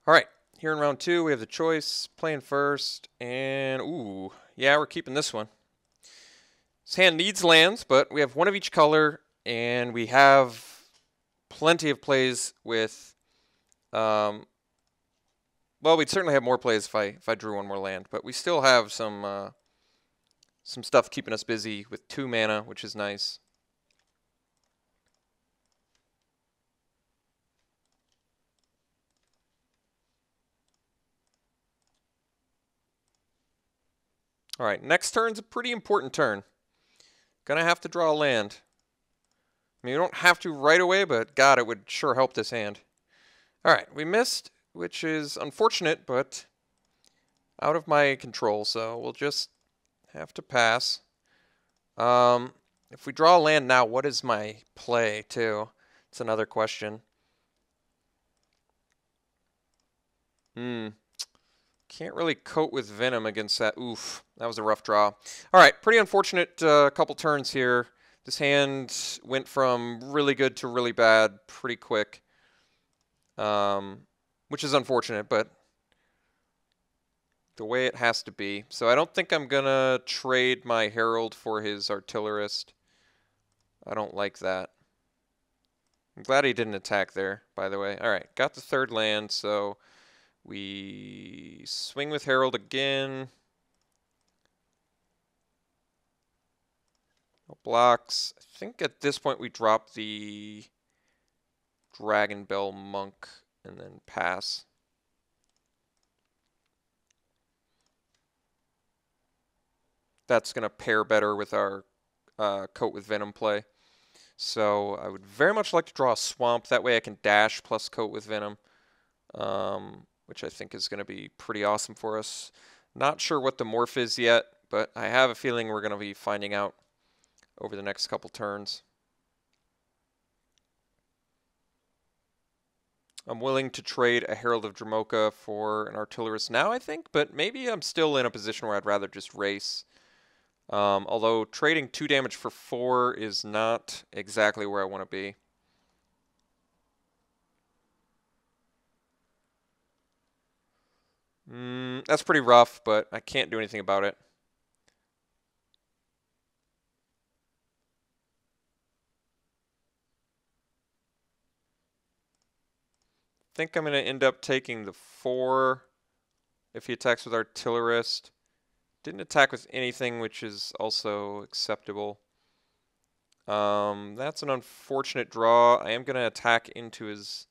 All right, here in round 2, we have the choice, playing first, and ooh, yeah, we're keeping this one. This hand needs lands, but we have one of each color, and we have plenty of plays with, well, we'd certainly have more plays if I drew one more land, but we still have some stuff keeping us busy with 2 mana, which is nice. All right, next turn's a pretty important turn. Gonna have to draw a land. I mean, you don't have to right away, but God, it would sure help this hand. All right, we missed, which is unfortunate, but out of my control, so we'll just have to pass. If we draw a land now, what is my play, too? It's another question. Can't really coat with Venom against that. Oof, that was a rough draw. All right, pretty unfortunate couple turns here. This hand went from really good to really bad pretty quick, which is unfortunate, but the way it has to be. So I don't think I'm going to trade my Herald for his Artillerist. I don't like that. I'm glad he didn't attack there, by the way. All right, got the 3rd land, so we swing with Herald again. No blocks. I think at this point we drop the Dragon Bell Monk and then pass. That's going to pair better with our Coat with Venom play. So I would very much like to draw a Swamp. That way I can dash plus Coat with Venom, which I think is going to be pretty awesome for us. Not sure what the morph is yet, but I have a feeling we're going to be finding out over the next couple turns. I'm willing to trade a Herald of Dromoka for an Artillerist now, I think, but maybe I'm still in a position where I'd rather just race. Although trading 2 damage for 4 is not exactly where I want to be. That's pretty rough, but I can't do anything about it. I think I'm going to end up taking the 4 if he attacks with Artillerist. Didn't attack with anything, which is also acceptable. That's an unfortunate draw. I am going to attack into his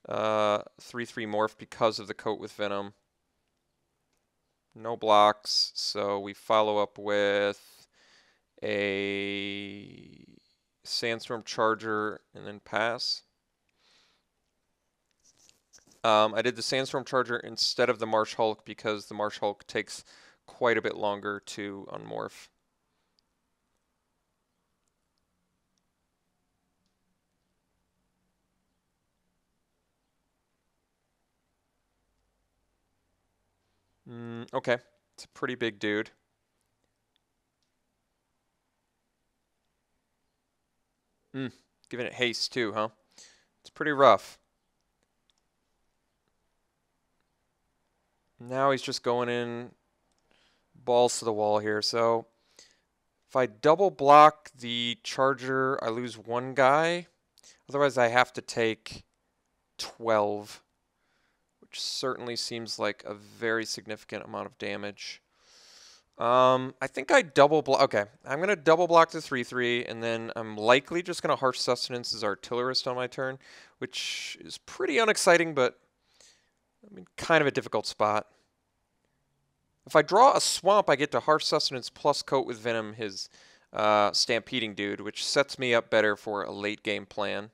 3/3 morph because of the Coat with Venom. No blocks, so we follow up with a Sandstorm Charger and then pass. I did the Sandstorm Charger instead of the Marsh Hulk because the Marsh Hulk takes quite a bit longer to unmorph. Okay, it's a pretty big dude. Giving it haste too, huh? It's pretty rough. Now he's just going in balls to the wall here. So if I double block the Charger, I lose 1 guy. Otherwise, I have to take 12, which certainly seems like a very significant amount of damage. I think I double block. Okay, I'm going to double block the 3/3, and then I'm likely just going to Harsh Sustenance as Artillerist on my turn, which is pretty unexciting, but I mean, kind of a difficult spot. If I draw a Swamp, I get to Harsh Sustenance plus Coat with Venom, his Stampeding dude, which sets me up better for a late game plan.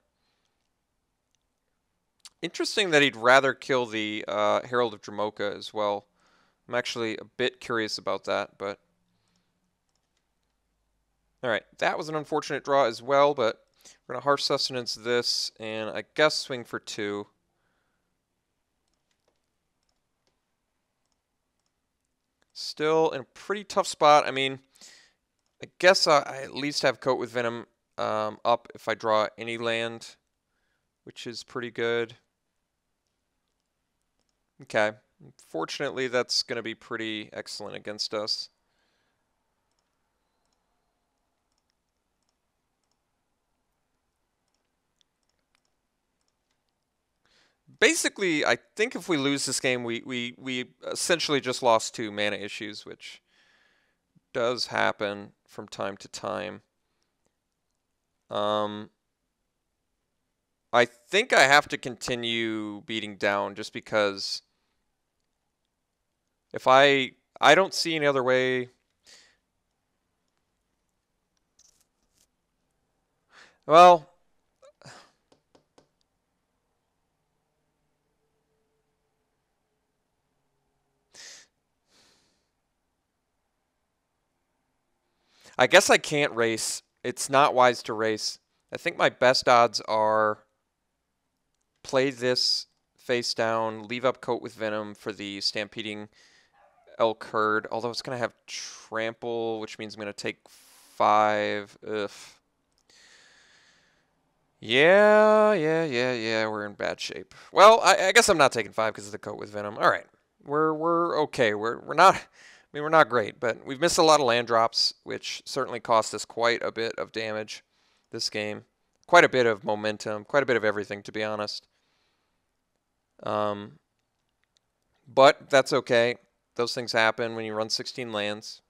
Interesting that he'd rather kill the Herald of Dromoka as well. I'm actually a bit curious about that, but... Alright, that was an unfortunate draw as well, but we're going to Harsh Sustenance this, and I guess swing for 2. Still in a pretty tough spot. I mean, I guess I at least have Coat with Venom up if I draw any land, which is pretty good. Okay. Fortunately, that's going to be pretty excellent against us. Basically, I think if we lose this game, we essentially just lost 2 mana issues, which does happen from time to time. Um, I think I have to continue beating down just because if I don't see any other way. Well, I guess I can't race. It's not wise to race. I think my best odds are play this face down, leave up Coat with Venom for the Stampeding Elk Herd, although it's going to have Trample, which means I'm going to take 5. Ugh. Yeah, we're in bad shape. Well, I guess I'm not taking 5 because of the Coat with Venom. All right. We're okay. We're not, I mean, we're not great, but we've missed a lot of land drops, which certainly cost us quite a bit of damage this game. Quite a bit of momentum, quite a bit of everything, to be honest. Um, but that's okay. Those things happen when you run 16 lands.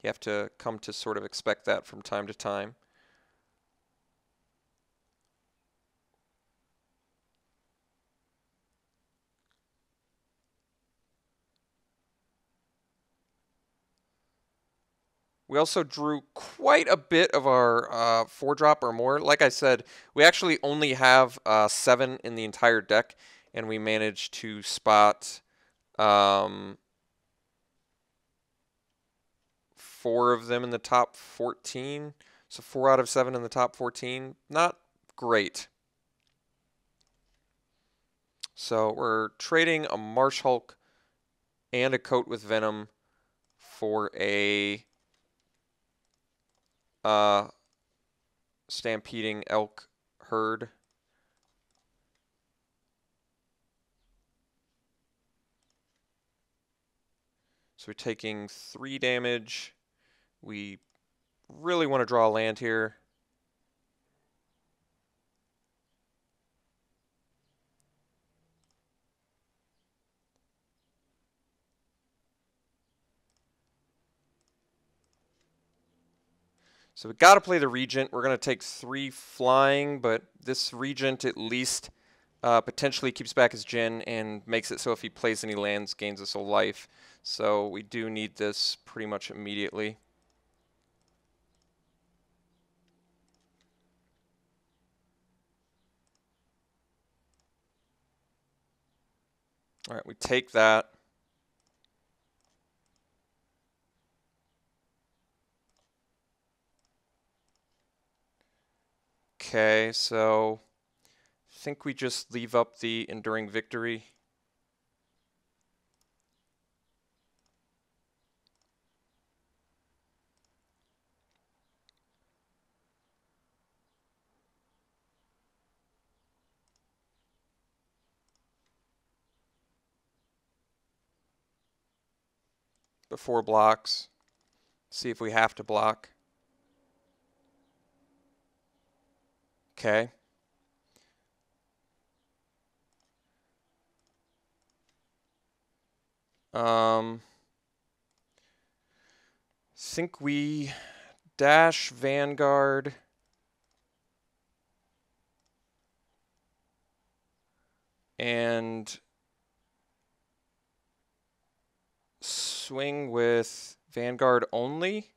You have to come to sort of expect that from time to time. We also drew quite a bit of our 4-drop or more. Like I said, we actually only have 7 in the entire deck, and we managed to spot 4 of them in the top 14. So 4 out of 7 in the top 14. Not great. So we're trading a Marsh Hulk and a Coat with Venom for a Stampeding Elk Herd. So we're taking 3 damage. We really want to draw a land here. So we got to play the Regent. We're going to take 3 flying, but this Regent at least potentially keeps back his Djinn and makes it so if he plays any lands, gains us a life. So we do need this pretty much immediately. All right, we take that. Okay, so I think we just leave up the Enduring Victory. Before blocks. See if we have to block. Okay. Think we dash Vanguard. And swing with Vanguard only.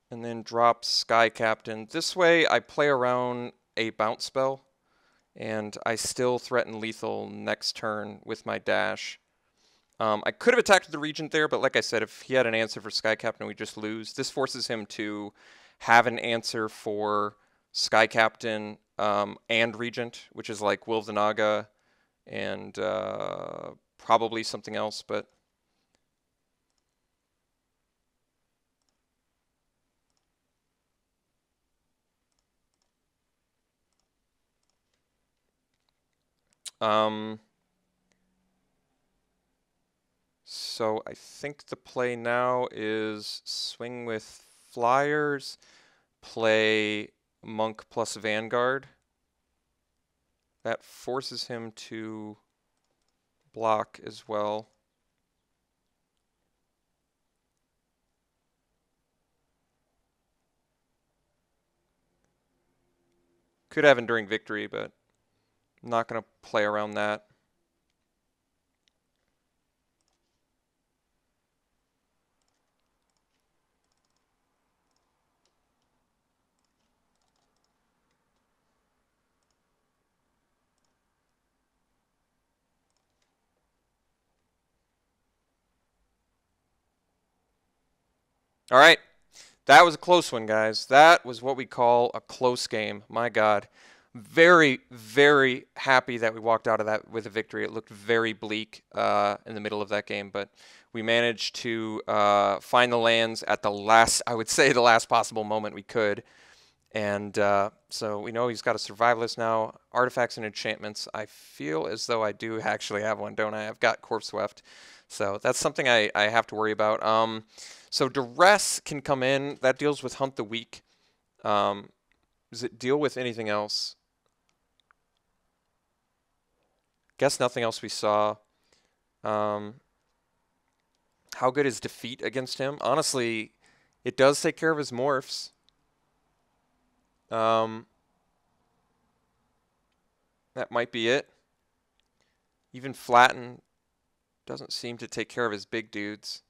And then drop Sky Captain. This way I play around a bounce spell. And I still threaten lethal next turn with my dash. I could have attacked the Regent there, but like I said, if he had an answer for Sky Captain, we just lose. This forces him to have an answer for Sky Captain and Regent, which is like Will of the Naga and probably something else, but Um, so I think the play now is swing with flyers, play monk plus vanguard. That forces him to block as well. Could have enduring victory, but I'm not going to play around that. All right. That was a close one, guys. That was what we call a close game. My God. Very, very happy that we walked out of that with a victory. It looked very bleak in the middle of that game, but we managed to find the lands at the last, I would say, the last possible moment we could. And so we know he's got a survivalist now. Artifacts and enchantments. I feel as though I do actually have one, don't I? I've got Corpse Swift. So that's something I have to worry about. So Duress can come in. That deals with Hunt the Weak. Does it deal with anything else? Guess nothing else we saw. How good is Defeat against him? Honestly, it does take care of his morphs. That might be it. Even Flatten doesn't seem to take care of his big dudes.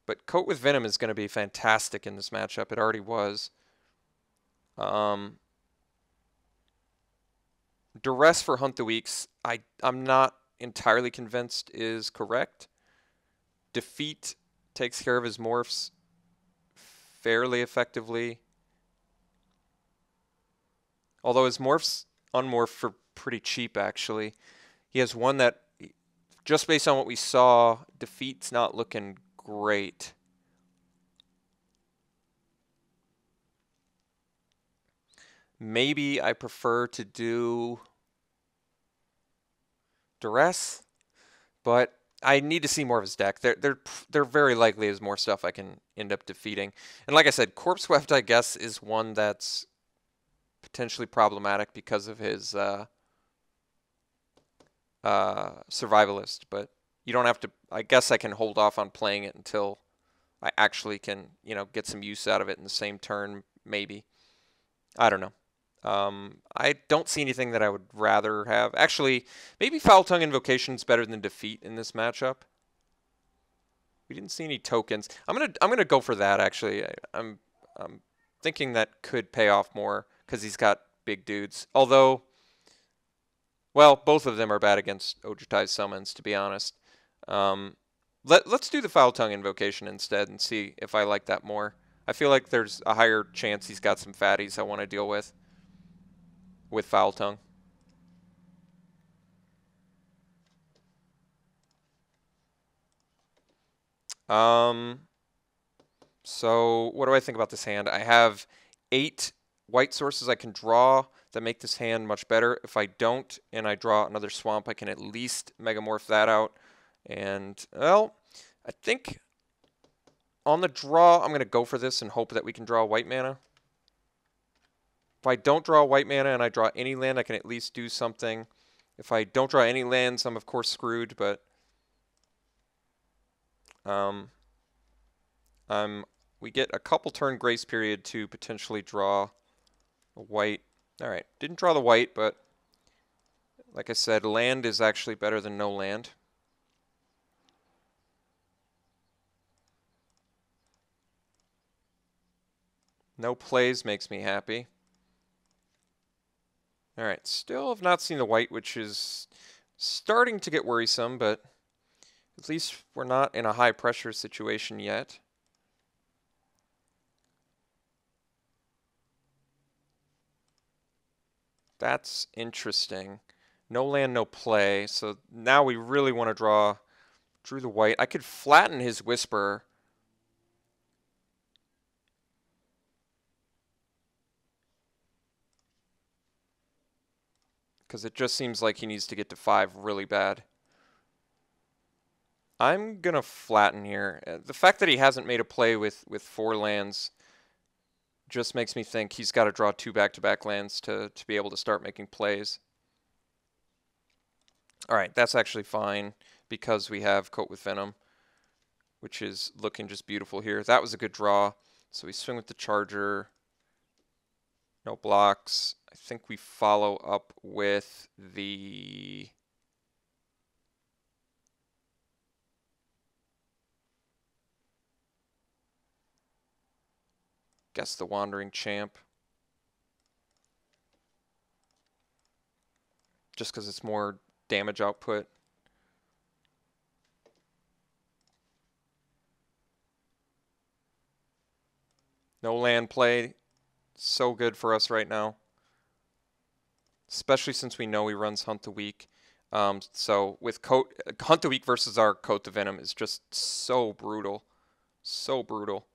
But Coat with Venom is going to be fantastic in this matchup. It already was. Duress for Hunt the Weaks, I'm not entirely convinced is correct. Defeat takes care of his morphs fairly effectively. Although his morphs unmorph for pretty cheap, actually. He has one that, just based on what we saw, Defeat's not looking great. Maybe I prefer to do Duress, but I need to see more of his deck. There very likely is more stuff I can end up defeating. And like I said, Corpse Swift, I guess, is one that's potentially problematic because of his survivalist. But you don't have to. I guess I can hold off on playing it until I actually can, get some use out of it in the same turn. Maybe. I don't know. I don't see anything that I would rather have. Actually, maybe Foul Tongue Invocation is better than Defeat in this matchup. We didn't see any tokens. I'm gonna go for that. Actually, I'm thinking that could pay off more because he's got big dudes. Although, well, both of them are bad against Ojutai's summons, to be honest. Let's do the Foul Tongue Invocation instead and see if I like that more. I feel like there's a higher chance he's got some fatties I want to deal with Foul Tongue. So what do I think about this hand? I have 8 white sources I can draw that make this hand much better. If I don't and I draw another swamp, I can at least Megamorph that out. And, well, I think on the draw, I'm going to go for this and hope that we can draw white mana. If I don't draw white mana and I draw any land, I can at least do something. If I don't draw any lands, I'm of course screwed, but we get a couple turn grace period to potentially draw a white. All right, didn't draw the white, but like I said, land is actually better than no land. No plays makes me happy. All right, still have not seen the white, which is starting to get worrisome, but at least we're not in a high pressure situation yet. That's interesting. No land, no play. So now we really want to drew the white. I could flatten his Whisper. because it just seems like he needs to get to 5 really bad. I'm going to flatten here. The fact that he hasn't made a play with 4 lands just makes me think he's got to draw 2 back-to-back lands to be able to start making plays. All right, that's actually fine because we have Coat with Venom, which is looking just beautiful here. That was a good draw. So we swing with the Charger. No blocks. I think we follow up with the... guess the Wandering Champ. Just because it's more damage output. No land play. So good for us right now. Especially since we know he runs Hunt the Weak. So with Hunt the Weak versus our Coat the Venom is just so brutal. So brutal.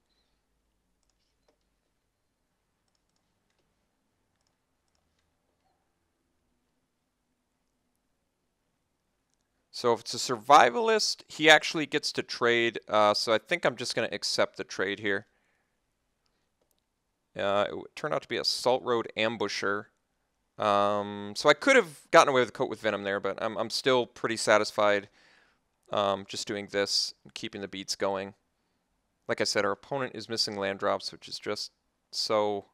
So if it's a survivalist, he actually gets to trade. So I think I'm just going to accept the trade here. It turned out to be a Salt Road Ambusher. So I could have gotten away with the Coat with Venom there, but I'm still pretty satisfied just doing this and keeping the beats going. Like I said, our opponent is missing land drops, which is just so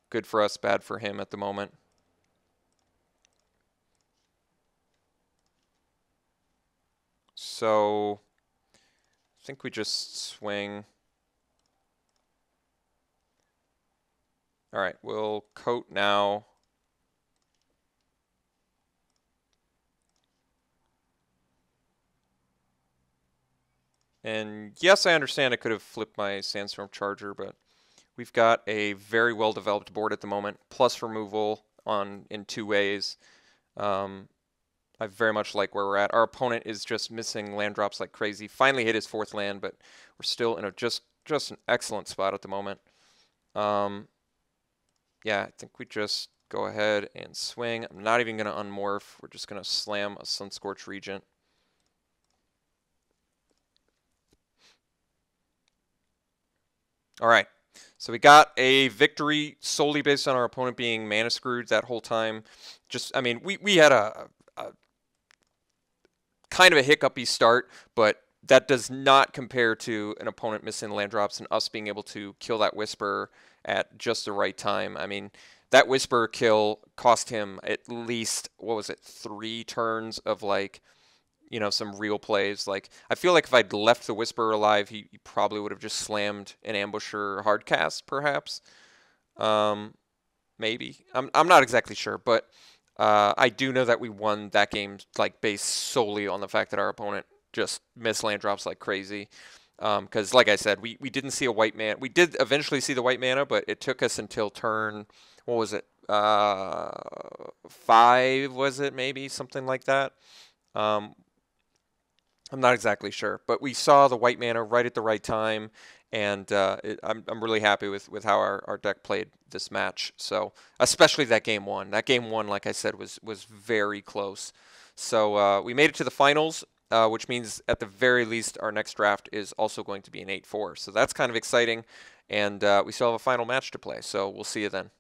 good for us, bad for him at the moment. So I think we just swing. All right, we'll Coat now. And yes, I understand I could have flipped my Sandstorm Charger, but we've got a very well-developed board at the moment, plus removal in 2 ways. I very much like where we're at. Our opponent is just missing land drops like crazy. Finally hit his 4th land, but we're still in a just an excellent spot at the moment. Yeah, I think we just go ahead and swing. I'm not even going to unmorph. We're just going to slam a Sunscorch Regent. All right, so we got a victory solely based on our opponent being mana screwed that whole time. I mean, we had a kind of a hiccupy start, but that does not compare to an opponent missing land drops and us being able to kill that Whisper at just the right time. I mean, that Whisper kill cost him at least, what was it, 3 turns of like, you know, some real plays. Like, I feel like if I'd left the Whisperer alive, he probably would have just slammed an Ambusher hardcast, perhaps. Maybe. I'm not exactly sure, but I do know that we won that game like based solely on the fact that our opponent just missed land drops like crazy. Because, like I said, we didn't see a white mana. We did eventually see the white mana, but it took us until turn, what was it? 5, was it, maybe? Something like that. I'm not exactly sure, but we saw the white mana right at the right time, and I'm really happy with how our deck played this match. So especially that game 1. That game 1, like I said, was very close. So we made it to the finals, which means at the very least our next draft is also going to be an 8-4. So that's kind of exciting, and we still have a final match to play. So we'll see you then.